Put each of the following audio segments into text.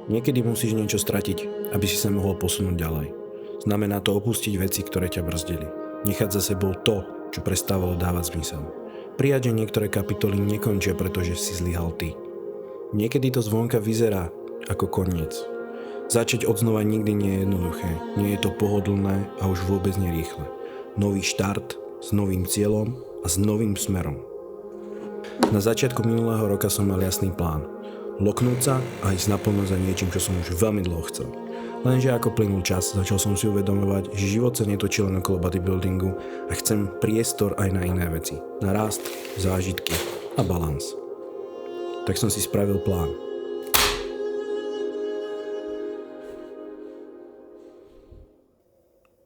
Niekedy musíš niečo stratiť, aby si sa mohol posunúť ďalej. Znamená to opustiť veci, ktoré ťa brzdili. Nechať za sebou to, čo prestávalo dávať zmysel. Prijať, že niektoré kapitoly nekončia, pretože si zlyhal ty. Niekedy to zvonka vyzerá ako koniec. Začať odznova nikdy nie je jednoduché. Nie je to pohodlné a už vôbec nerýchle. Nový štart s novým cieľom a s novým smerom. Na začiatku minulého roka som mal jasný plán. Loknúť sa a ísť naplno za niečím, čo som už veľmi dlho chcel. Lenže ako plynul čas, začal som si uvedomovať, že život sa netočí len okolo bodybuildingu a chcem priestor aj na iné veci. Na rast, zážitky a balans. Tak som si spravil plán.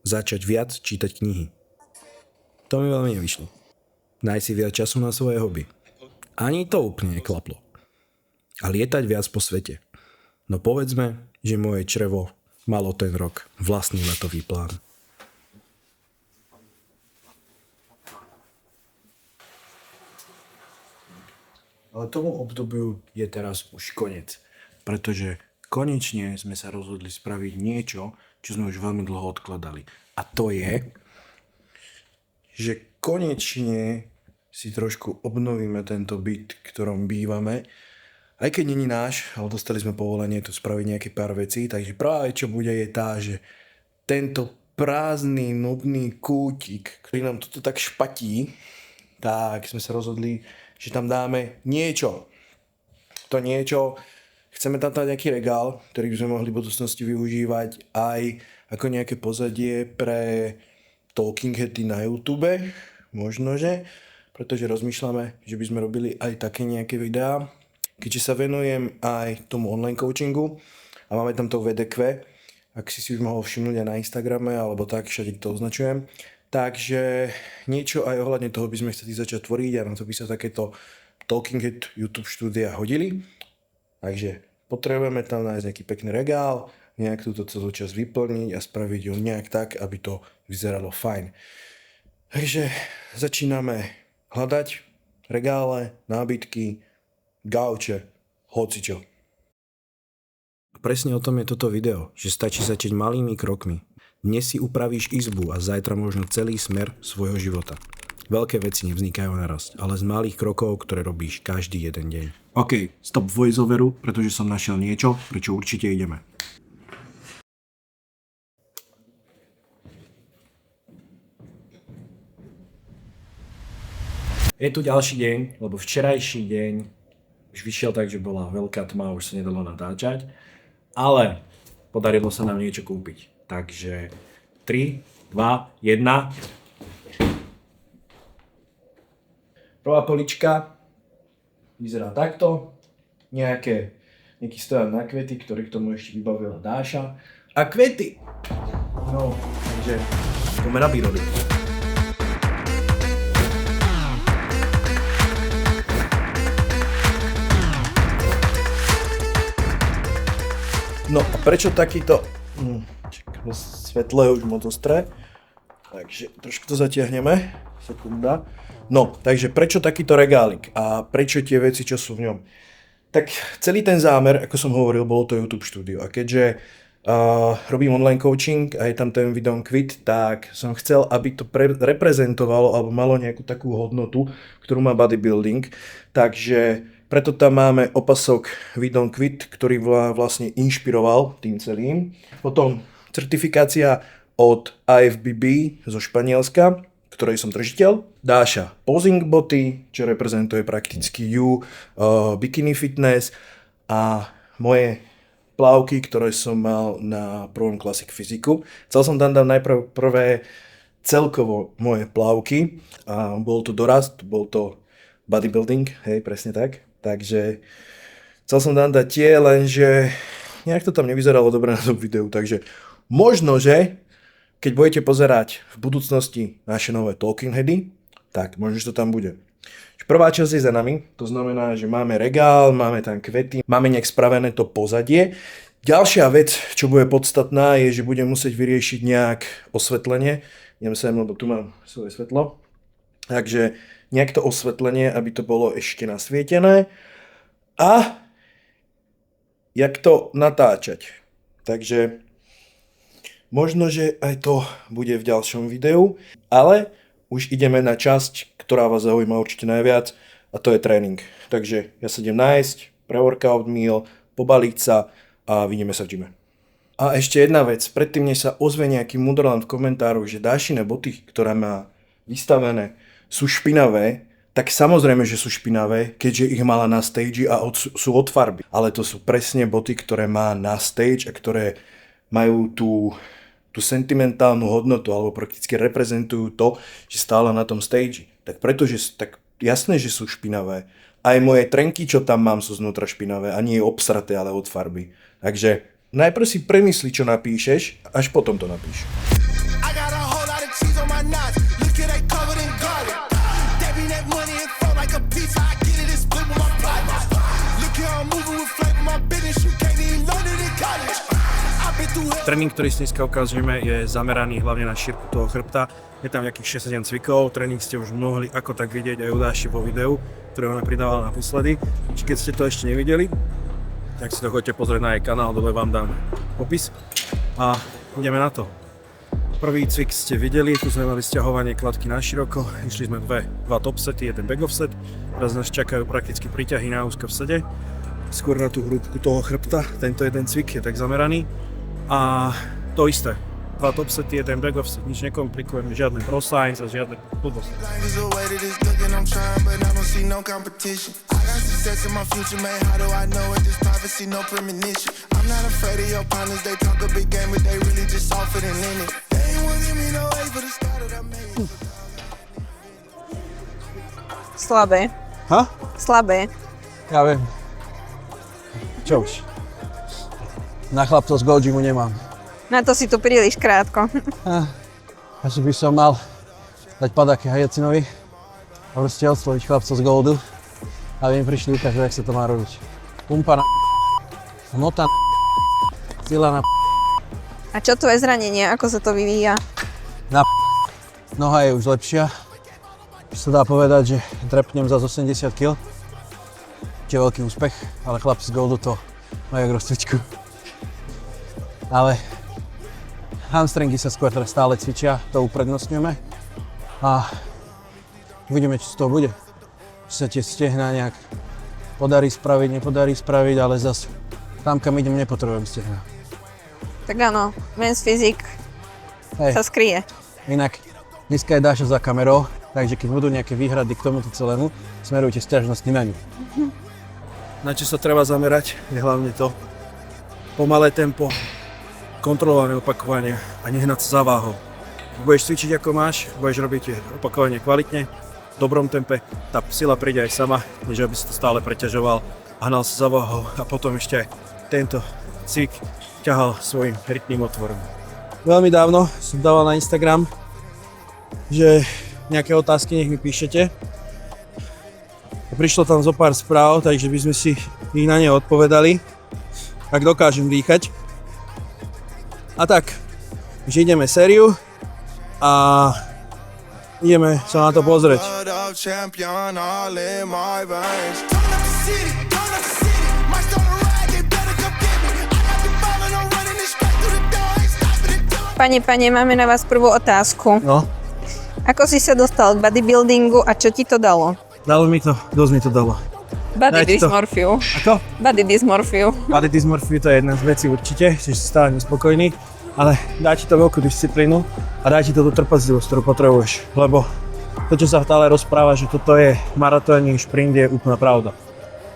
Začať viac čítať knihy. To mi veľmi nevyšlo. Nájsť si viac času na svoje hobby. Ani to úplne neklaplo. A lietať viac po svete. No povedzme, že moje črevo malo ten rok vlastný letový plán. Ale tomu obdobiu je teraz už koniec. Pretože konečne sme sa rozhodli spraviť niečo, čo sme už veľmi dlho odkladali. A to je, že konečne si trošku obnovíme tento byt, v ktorom bývame. Aj keď není náš, ale dostali sme povolenie tu spraviť nejaké pár vecí, takže práve čo bude je tá, že tento prázdny, nudný kútik, ktorý nám toto tak špatí, tak sme sa rozhodli, že tam dáme niečo. To niečo, chceme tam dať nejaký regál, ktorý by sme mohli v budúcnosti využívať aj ako nejaké pozadie pre talking heady na YouTube, možnože, pretože rozmýšľame, že by sme robili aj také nejaké videá. Keďže sa venujem aj tomu online coachingu a máme tam to VDQ, ak si už mohol všimnúť aj na Instagrame alebo tak, všade to označujem. Takže niečo aj ohľadne toho by sme chceli začať tvoriť a na to by sa takéto Talking Head YouTube štúdia hodili. Takže potrebujeme tam nájsť nejaký pekný regál, nejak túto celú časť vyplniť a spraviť ju nejak tak, aby to vyzeralo fajn. Takže začíname hľadať regále, nábytky, gauče, hocičo. Presne o tom je toto video, že stačí začať malými krokmi. Dnes si upravíš izbu a zajtra možno celý smer svojho života. Veľké veci nevznikajú naraz, ale z malých krokov, ktoré robíš každý jeden deň. OK, stop voiceoveru, pretože som našiel niečo, prečo určite ideme. Je tu ďalší deň, lebo včerajší deň už vyšiel tak, že bola veľká tma, už sa nedalo natáčať, ale podarilo sa nám niečo kúpiť. Takže 3, 2, 1. Prvá polička vyzerá takto. Nejaký stojak na kvety, ktorý k tomu ešte vybavila Dáša. A kvety! No, takže poďme na výroby. No a prečo takýto... Svetlo je už moc ostré. Takže trošku to zatiahneme. Sekunda. No, takže prečo takýto regálik a prečo tie veci, čo sú v ňom? Tak celý ten zámer, ako som hovoril, bolo to YouTube štúdio. A keďže robím online coaching a je tam ten Vidon Quit, tak som chcel, aby to reprezentovalo alebo malo nejakú takú hodnotu, ktorú má bodybuilding. Takže preto tam máme opasok Vidon Quit, ktorý vlastne inšpiroval tým celým. Potom certifikácia od IFBB zo Španielska, ktorej som držiteľ. Dáša posing boty, čo reprezentuje prakticky bikini fitness a moje plavky, ktoré som mal na prvom Classic fyziku. Chcel som tam dať najprv prvé celkovo moje plavky a bol to dorast, bol to bodybuilding, hej, presne tak. Takže chcel som tam dať tie, lenže nejak to tam nevyzeralo dobre na tom videu, takže možno, že keď budete pozerať v budúcnosti naše nové talking heady, tak možno, že to tam bude. Prvá časť je za nami, to znamená, že máme regál, máme tam kvety, máme nejak spravené to pozadie. Ďalšia vec, čo bude podstatná, je, že budem musieť vyriešiť nejak osvetlenie. Idem sem, lebo tu mám svoje svetlo. Takže nejak to osvetlenie, aby to bolo ešte nasvietené. A jak to natáčať. Takže možno, že aj to bude v ďalšom videu, ale už ideme na časť, ktorá vás zaujíma určite najviac, a to je tréning. Takže ja sa idem nájsť, pre-workout meal, pobaliť sa a vidíme sa v gyme. A ešte jedna vec, predtým než sa ozve nejaký mudrland v komentároch, že Dášine boty, ktoré má vystavené, sú špinavé, tak samozrejme, že sú špinavé, keďže ich mala na stage a sú od farby. Ale to sú presne boty, ktoré má na stage a ktoré majú tú sentimentálnu hodnotu alebo prakticky reprezentujú to, že stála na tom stage. Tak pretože, tak jasné, že sú špinavé. Aj moje trenky, čo tam mám, sú znútra špinavé a nie obsraté, ale od farby. Takže najprv si premysli, čo napíšeš, až potom to napíš. Tréning, ktorý si dneska ukazujeme, je zameraný hlavne na šírku toho chrbta. Je tam nejakých 6-7 cvikov, tréning ste už mohli ako tak vidieť aj u Dáši vo videu, ktoré ona pridávala naposledy. Či keď ste to ešte nevideli, tak si to chodite pozrieť na jej kanál, dole vám dám popis. A ideme na to. Prvý cvik ste videli, tu sme mali sťahovanie kladky na široko, išli sme dva top sety, jeden back off set. Teraz nás čakajú prakticky príťahy na úzko v sede, skôr na tú hrúbku toho chrbta, tento jeden cvik je tak zameraný. A to isté, dva top sety, jeden back off set, nič nekomplikujeme, žiadne pro science a žiadne blbosti. Slabé. Ha? Slabé. Ja viem. Čo už? Na chlapcov z Gold Gymu nemám. Na to si tu príliš krátko. Asi by som mal dať padáky Hajacinovi a proste osloviť chlapcov z Goldu, aby im prišli ukázať, jak sa to má robiť. Pumpa na hmota na sila na A čo tvoje zranenie? Ako sa to vyvíja? na noha je už lepšia. Už sa dá povedať, že drepnem za 80 kg. Čo je veľký úspech, ale chlapci z Goldu to majú rozcvičku. Ale hamstringy sa skôr teraz stále cvičia, to uprednostňujeme. A uvidíme, či z toho bude. Či sa tie stehná nejak podarí spraviť, nepodarí spraviť, ale zase tam, kam idem, nepotrebujem stehná. Tak áno, men's fyzik sa skrie. Inak, dneska je Dáša za kamerou, takže keď budú nejaké výhrady k tomuto celému, smerujte sťažnosti na ňu. Na čo sa treba zamerať, je hlavne to pomalé tempo, kontrolované opakovanie a nehnať sa za váhou. Ak budeš cvičiť ako máš, budeš robiť opakovanie kvalitne, v dobrom tempe, tá sila príde aj sama, než aby si to stále preťažoval a hnal sa za váhou a potom ešte aj tento cvik ťahal svojim rytmým otvorom. Veľmi dávno som dával na Instagram, že nejaké otázky nech mi píšete. Prišlo tam zo pár správ, takže by sme si ich na ne odpovedali, ak dokážem dýchať. A tak, že ideme sériu a ideme sa na to pozrieť. Pane, máme na vás prvú otázku. No, Ako si sa dostal k bodybuildingu a čo ti to dalo? dalo mi to, dosť mi to dalo. Body Dajte to. dysmorfiu. Ako? Body dysmorfiu. Body dysmorphia to je jedna z vecí určite, že si stále nespokojný, ale dá ti to veľkú disciplínu a dá ti to tú trpezlivosť, ktorú potrebuješ, lebo to, čo sa stále rozpráva, že toto je maratónny šprint, je úplná pravda.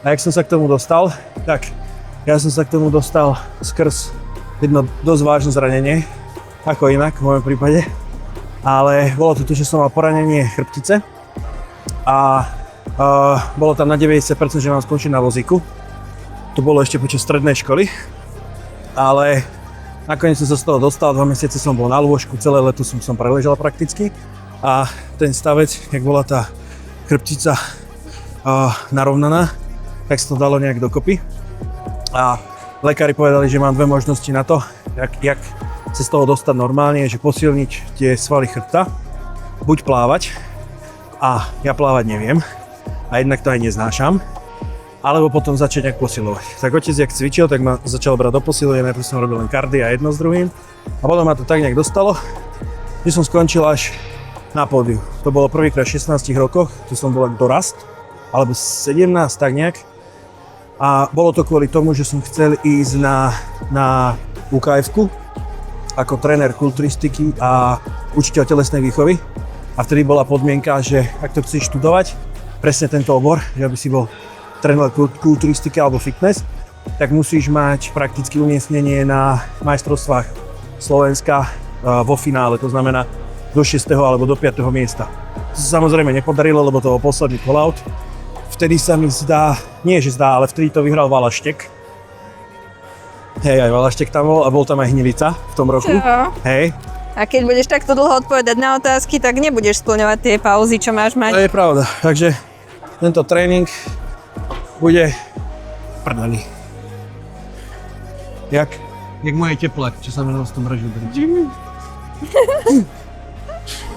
A jak som sa k tomu dostal, tak ja som sa k tomu dostal skrz jedno dosť vážne zranenie, ako inak v mojom prípade, ale bolo to, že som mal poranenie chrbtice a bolo tam na 90%, že mám skončiť na vozíku. To bolo ešte počas strednej školy, ale nakoniec som sa z toho dostal, 2 mesiace som bol na lôžku, celé leto som preležal prakticky a ten stavec, jak bola tá chrbtica narovnaná, tak sa to dalo nejak dokopy a lekári povedali, že mám 2 možnosti na to, jak sa z toho dostať normálne, že posilniť tie svaly chrbta, buď plávať, a ja plávať neviem, a jednak to aj neznášam, alebo potom začať nejak posilovať. Tak otec, jak cvičil, tak ma začal brať do posilovania, najprv som robil len kardia jedno s druhým a potom ma to tak nejak dostalo, že som skončil až na pódiu. To bolo prvýkrát v 16 rokoch, tu som bol dorast, alebo 17, tak nejak. A bolo to kvôli tomu, že som chcel ísť na UKF-ku ako tréner kulturistiky a učiteľ telesnej výchovy. A vtedy bola podmienka, že ak to chceš študovať, presne tento obor, že aby si bol tréner kulturistiky alebo fitness, tak musíš mať prakticky umiestnenie na majstrovstvách Slovenska vo finále, to znamená do 6. alebo do 5. miesta. To sa samozrejme nepodarilo, lebo to bol posledný call-out. Vtedy sa mi zdá, nie že zdá, ale vtedy to vyhral Valaštek. Hej, aj Valaštek tam bol a bol tam aj Hnilica v tom roku. Čo? Hej. A keď budeš takto dlho odpovedať na otázky, tak nebudeš spĺňovať tie pauzy, čo máš To mať. je pravda, takže tento tréning bude prdeli. Jak moje teplák, čo sa mi s tom mražu drží.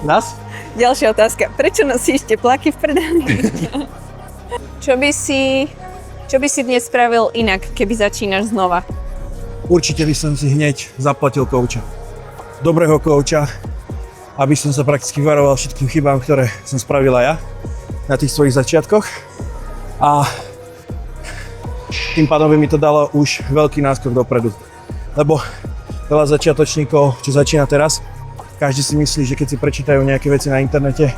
Nás? Ďalšia otázka. Prečo nosíš tepláky v prdeli? Čo by si dnes spravil inak, keby začínaš znova? Určite by som si hneď zaplatil kouča. Dobrého kouča, aby som sa prakticky varoval všetkým chybám, ktoré som spravila ja na tých svojich začiatkoch. A tým pádom by mi to dalo už veľký náskok dopredu. Lebo veľa začiatočníkov, čo začína teraz, každý si myslí, že keď si prečítajú nejaké veci na internete,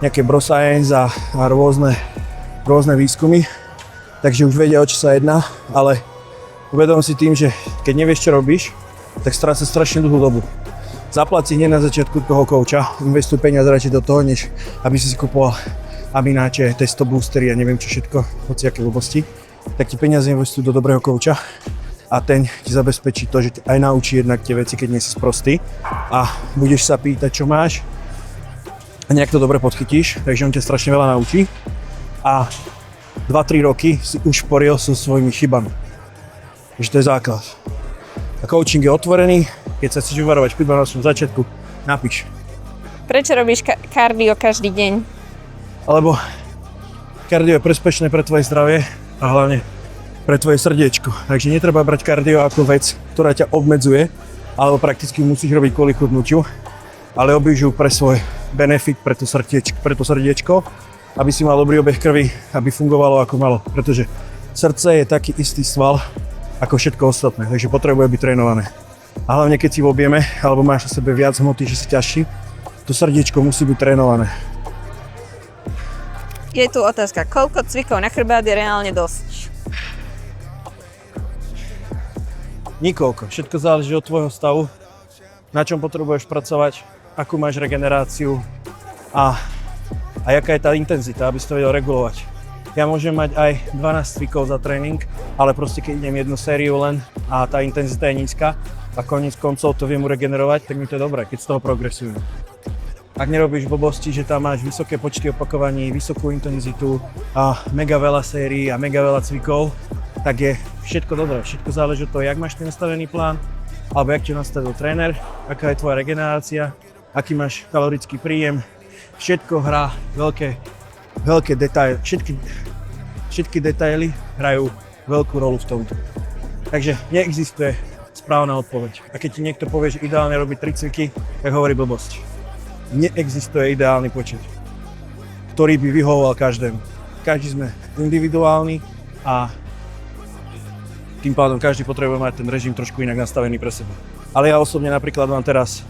nejaké broscience a rôzne výskumy, takže už vedia, o čo sa jedná, ale uvedom si tým, že keď nevieš, čo robíš, tak stráca strašne dlhú dobu. Zaplať si hneď na začiatku toho kouča, investuj peniaze radšej do toho, než aby si kupoval amináče, testo boostery a neviem čo všetko, hociaké blbosti, tak ti peniaze investuj do dobrého kouča a ten ti zabezpečí to, že aj naučí jednak tie veci, keď nie si sprostý a budeš sa pýtať, čo máš a nejak to dobre podchytíš, takže on ťa strašne veľa naučí a 2-3 roky si už poril so svojimi chybami. Takže to je základ. A coaching je otvorený, keď sa chceš vyvarovať chybám na svojom začiatku, napíš. Prečo robíš kardio každý deň? Alebo kardio je prospešné pre tvoje zdravie a hlavne pre tvoje srdiečko. Takže netreba brať kardio ako vec, ktorá ťa obmedzuje, alebo prakticky musíš robiť kvôli chudnutiu, ale obíš ju pre svoj benefit, pre to srdiečko, aby si mal dobrý obeh krvi, aby fungovalo ako malo. Pretože srdce je taký istý sval ako všetko ostatné, takže potrebuje byť trénované. A hlavne keď si v objeme, alebo máš na sebe viac hmoty, že si ťažší, to srdiečko musí byť trénované. Je tu otázka, koľko cvikov na chrbát je reálne dosť? Nikoľko. Všetko záleží od tvojho stavu, na čom potrebuješ pracovať, akú máš regeneráciu a jaká je tá intenzita, aby si to vedel regulovať. Ja môžem mať aj 12 cvikov za tréning, ale proste keď idem jednu sériu len a tá intenzita je nízka a koniec koncov to viem uregenerovať, tak mi to je dobré, keď z toho progresujem. Ak nerobíš blbosti, že tam máš vysoké počty opakovaní, vysokú intenzitu a mega veľa sérií a mega veľa cvikov, tak je všetko dobré. Všetko záleží od toho, jak máš ten nastavený plán, alebo jak ti nastavil tréner, aká je tvoja regenerácia, aký máš kalorický príjem. Všetko hrá veľké detaily. Všetky detaily hrajú veľkú rolu v tomto. Takže neexistuje správna odpoveď. A keď ti niekto povie, že ideálne robiť 3 cviky, tak hovorí blbosť. Neexistuje ideálny počet, ktorý by vyhovoval každému. Každý sme individuálni a tým pádom každý potrebuje mať ten režim trošku inak nastavený pre seba. Ale ja osobne napríklad mám teraz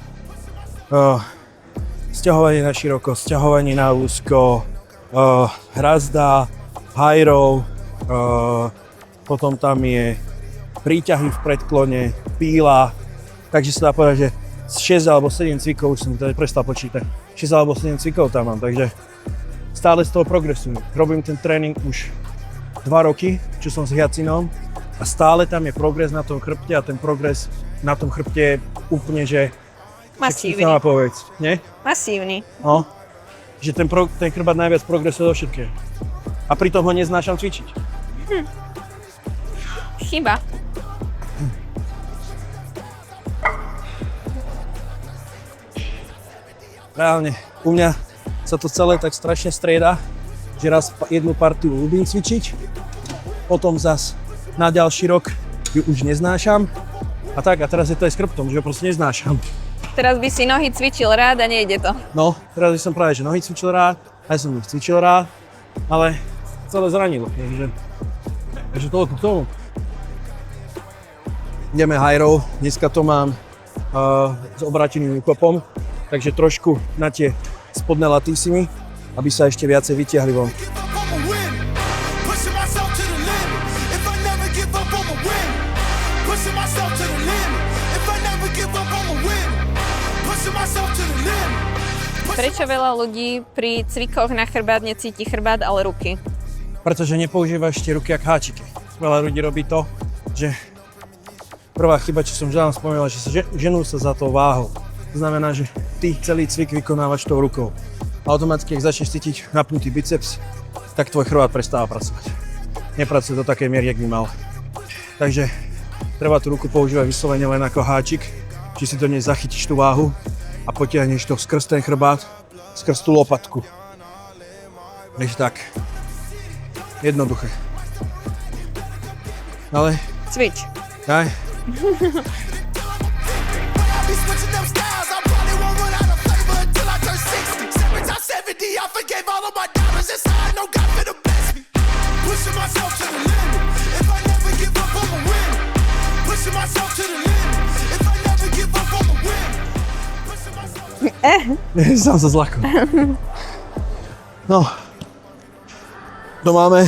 sťahovanie na široko, sťahovanie na úzko, hrazda, high row, potom tam je príťahy v predklone, píla, takže sa dá povedať, že 6 alebo 7 cvikov, už som teda prestal počítať, 6 alebo 7 cvikov tam mám, takže stále z toho progresujem. Robím ten tréning už 2 roky, čo som s Hyacinom a stále tam je progres na tom chrbte a ten progres na tom chrbte je úplne, že Masívny. sama povedz, nie? Masívny. No, že ten chrbát najviac progresuje do všetkého. A pritom ho neznášam cvičiť. Chyba. Reálne, u mňa sa to celé tak strašne strieda, že raz jednu partiu ľúbim cvičiť potom zas na ďalší rok ju už neznášam. A tak, a teraz je to aj s chrbtom, že ho proste neznášam. Teraz by si nohy cvičil rád a nejde to. No, teraz by som práve, že nohy cvičil rád, aj som ich cvičil rád, ale celé zranilo, takže toľko k tomu. Ideme high row, dneska to mám s obráteným úklopom, takže trošku na tie spodné latísimy, aby sa ešte viacej vytiahli von. Prečo veľa ľudí pri cvikoch na chrbát necíti chrbát, ale ruky? Pretože nepoužívaš tie ruky jak háčiky. Veľa ľudí robí to, že prvá chyba, čo som vám spomínal, že sa ženú sa za to váhou. To znamená, že ty celý cvik vykonávaš tou rukou. A automaticky, ak začneš cítiť napnutý biceps, tak tvoj chrbát prestáva pracovať. Nepracuje do takej miery, jak by mal. Takže treba tú ruku používať vyslovene len ako háčik, či si do nej zachytíš tú váhu a potiahneš to skrz ten chrbát, skrz tú lopatku. Takže tak. Jednoduché. Ale... Cvič. Aj. Sám sa zlakol. No. To máme.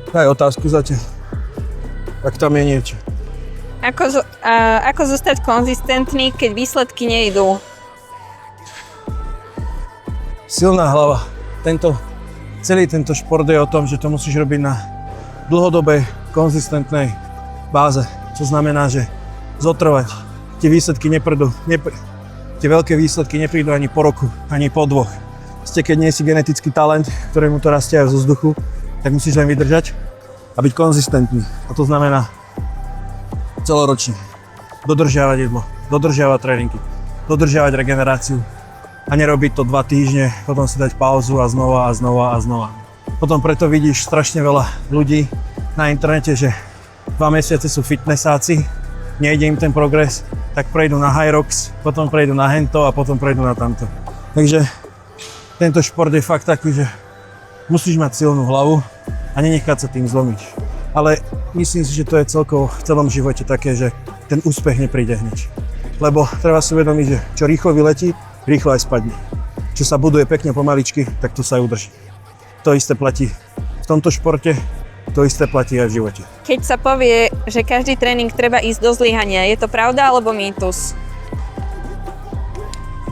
Daj otázku zatiaľ. Tak tam je niečo. Ako zostať konzistentný, keď výsledky nejdú? Silná hlava. Celý tento šport je o tom, že to musíš robiť na dlhodobej, konzistentnej báze. Čo znamená, že zotrvať. Tie výsledky tie veľké výsledky neprídu ani po roku, ani po dvoch. Keď nie si genetický talent, ktorému to rastie aj zo vzduchu, tak musíš len vydržať a byť konzistentný. A to znamená celoročne dodržiavať jedlo, dodržiavať tréningy, dodržiavať regeneráciu a nerobiť to 2 týždne, potom si dať pauzu a znova a znova a znova. Potom preto vidíš strašne veľa ľudí na internete, že 2 mesiace sú fitnessáci, nejde im ten progres, tak prejdú na Hyrox, potom prejdú na hento a potom prejdú na tamto. Takže tento šport je fakt taký, že musíš mať silnú hlavu a nenechať sa tým zlomiť. Ale myslím si, že to je celkovo v celom živote také, že ten úspech nepríde hneď. Lebo treba si uvedomiť, že čo rýchlo vyletí, rýchlo aj spadne. Čo sa buduje pekne pomaličky, tak to sa aj udrží. To isté platí v tomto športe, to isté platí aj v živote. Keď sa povie, že každý tréning treba ísť do zlyhania, je to pravda alebo mýtus?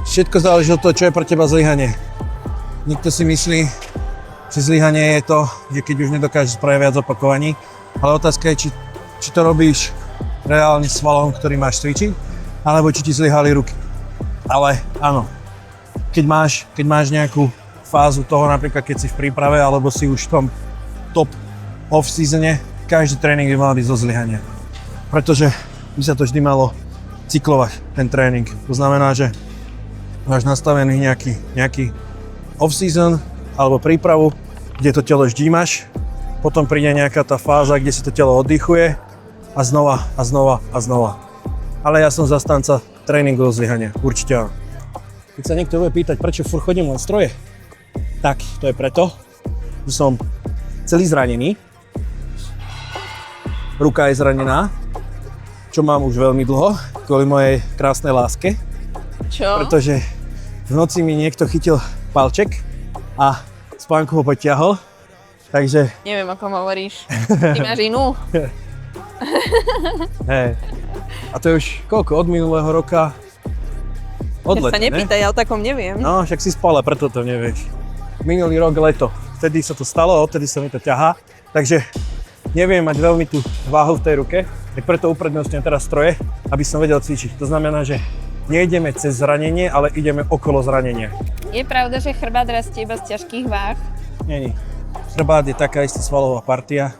Všetko záleží od toho, čo je pre teba zlyhanie. Niekto si myslí, že zlyhanie je to, že keď už nedokážeš spraviť viac opakovaní, ale otázka je, či to robíš reálne svalom, ktorý máš cvičiť, alebo či ti zlyhali ruky. Ale áno, keď máš nejakú fázu toho, napríklad keď si v príprave, alebo si už v tom top off-seasone, každý tréning by mal byť zo zlyhania. Pretože by sa to vždy malo cyklovať, ten tréning. To znamená, že máš nastavený nejaký off-season alebo prípravu, kde to telo ždímaš, potom príde nejaká tá fáza, kde si to telo oddychuje a znova a znova a znova. Ale ja som zastanca tréningu zo zlyhania, určite áno. Keď sa niekto bude pýtať, prečo furt chodím len stroje, tak to je preto, že som celý zranený, ruka je zranená, čo mám už veľmi dlho, kvôli mojej krásnej láske. Čo? Pretože v noci mi niekto chytil palček a spánku ho potiahol, takže... Neviem, o kom hovoríš. Ty máš inú? Hej. A to je už koľko? Od minulého roka? Od Ja leta, sa nepýtaj, ne? ja o takom neviem. No, však si spala, preto to nevieš. Minulý rok leto. Vtedy sa to stalo, odtedy sa mi to ťahá. Takže neviem mať veľmi tú váhu v tej ruke, tak preto uprednostňujem teraz stroje, aby som vedel cvičiť. To znamená, že nejdeme cez zranenie, ale ideme okolo zranenia. Je pravda, že chrbát rastie iba z ťažkých váh? Nie. Chrbát je taká istá svalová partia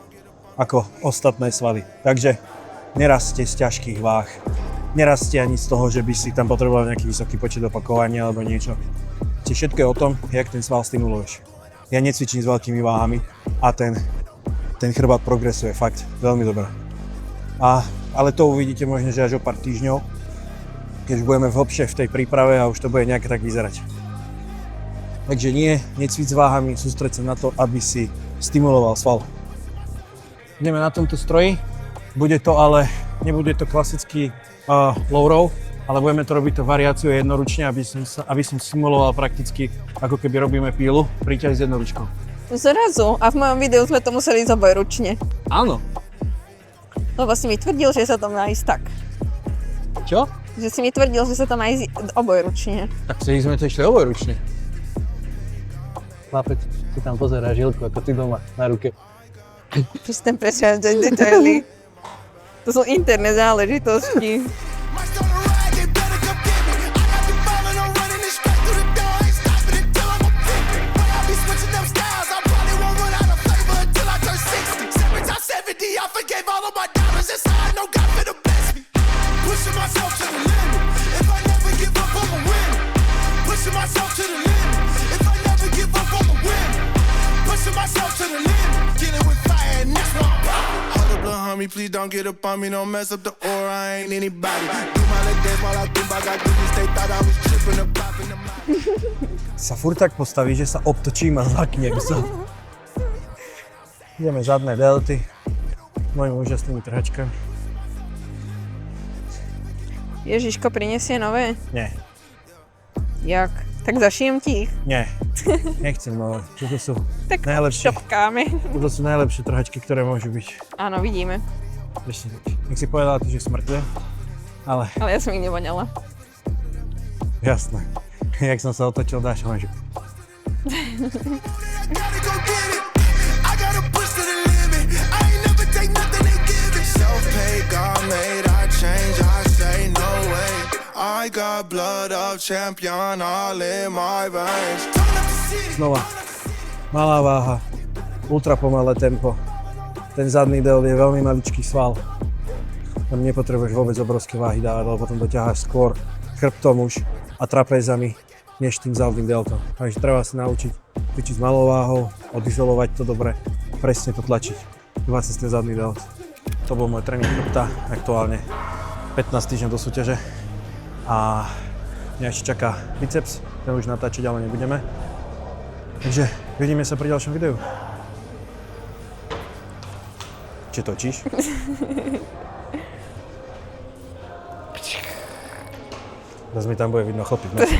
ako ostatné svaly. Takže nerastie z ťažkých váh. Nerastie ani z toho, že by si tam potreboval nejaký vysoký počet opakovaní alebo niečo. Všetko je o tom, jak ten sval stimuluješ. Ja necvičím s veľkými váhami a ten ten chrbát progresuje fakt veľmi dobre. Ale to uvidíte možno, že až o pár týždňov, keď už budeme v hlbšie v tej príprave a už to bude nejak tak vyzerať. Takže nie, necvič s váhami, sústreď sa na to, aby si stimuloval sval. Ideme na tomto stroji, nebude to klasický low row, ale budeme to robiť variáciu jednoručne, aby som simuloval prakticky, ako keby robíme pílu, príťaž s jednoručkou. Zrazu. A v mojom videu sme to museli ísť obojručne. Áno. Lebo si mi tvrdil, že sa to má ísť tak. Čo? Že si mi tvrdil, že sa to má ísť obojručne. Tak si sme to išli obojručne. Chlapec, si tam pozerá Žilku, ako ty doma, na ruke. Presne prešľadať detaily. To sú interné záležitosti. Please don't get up on me, don't mess up the aura, I ain't anybody. Do my little dance while I think I got this, they thought I was tripping or popping them out. Sa furt tak postaví, že sa obtočím a zlaknem sa. Ideme zadné delty, mojimi úžasnými trhačkami. Ježiško prinesie nové? Nie, Jak? Tak zašijem ti ich. nie, nechcem nové. Toto sú Tak najlepšie, šopkáme. toto sú najlepšie trhačky, ktoré môžu byť. Áno, vidíme. Ešte, nech si povedala ty, že smrťuje, ale Ale ja som ich nevoňala. jasné. Jak som sa otočil, dáš honžu. Gotta go get it. I gotta push to the limit. I ain't never take nothing they give it. Self-made, God made, I change, I say no way. I got blood of champion all in my veins. Znova, malá váha, ultra pomalé tempo. Ten zadný delt je veľmi maličký sval. Tam nepotrebuješ vôbec obrovské váhy dávať, lebo potom to ťaháš skôr chrbtom už a trapézami, než tým zadným deltom. Takže treba sa naučiť cvičiť s malou váhou, odizolovať to dobre, presne potlačiť. Iba cez ten zadný delt. To bol môj tréning chrbta, aktuálne 15 týždňov do súťaže. A mňa ešte čaká biceps, ten už natáčať ale nebudeme. Takže vidíme sa pri ďalšom videu. Či točíš? Zas mi tam bude vidno chlpy v noci.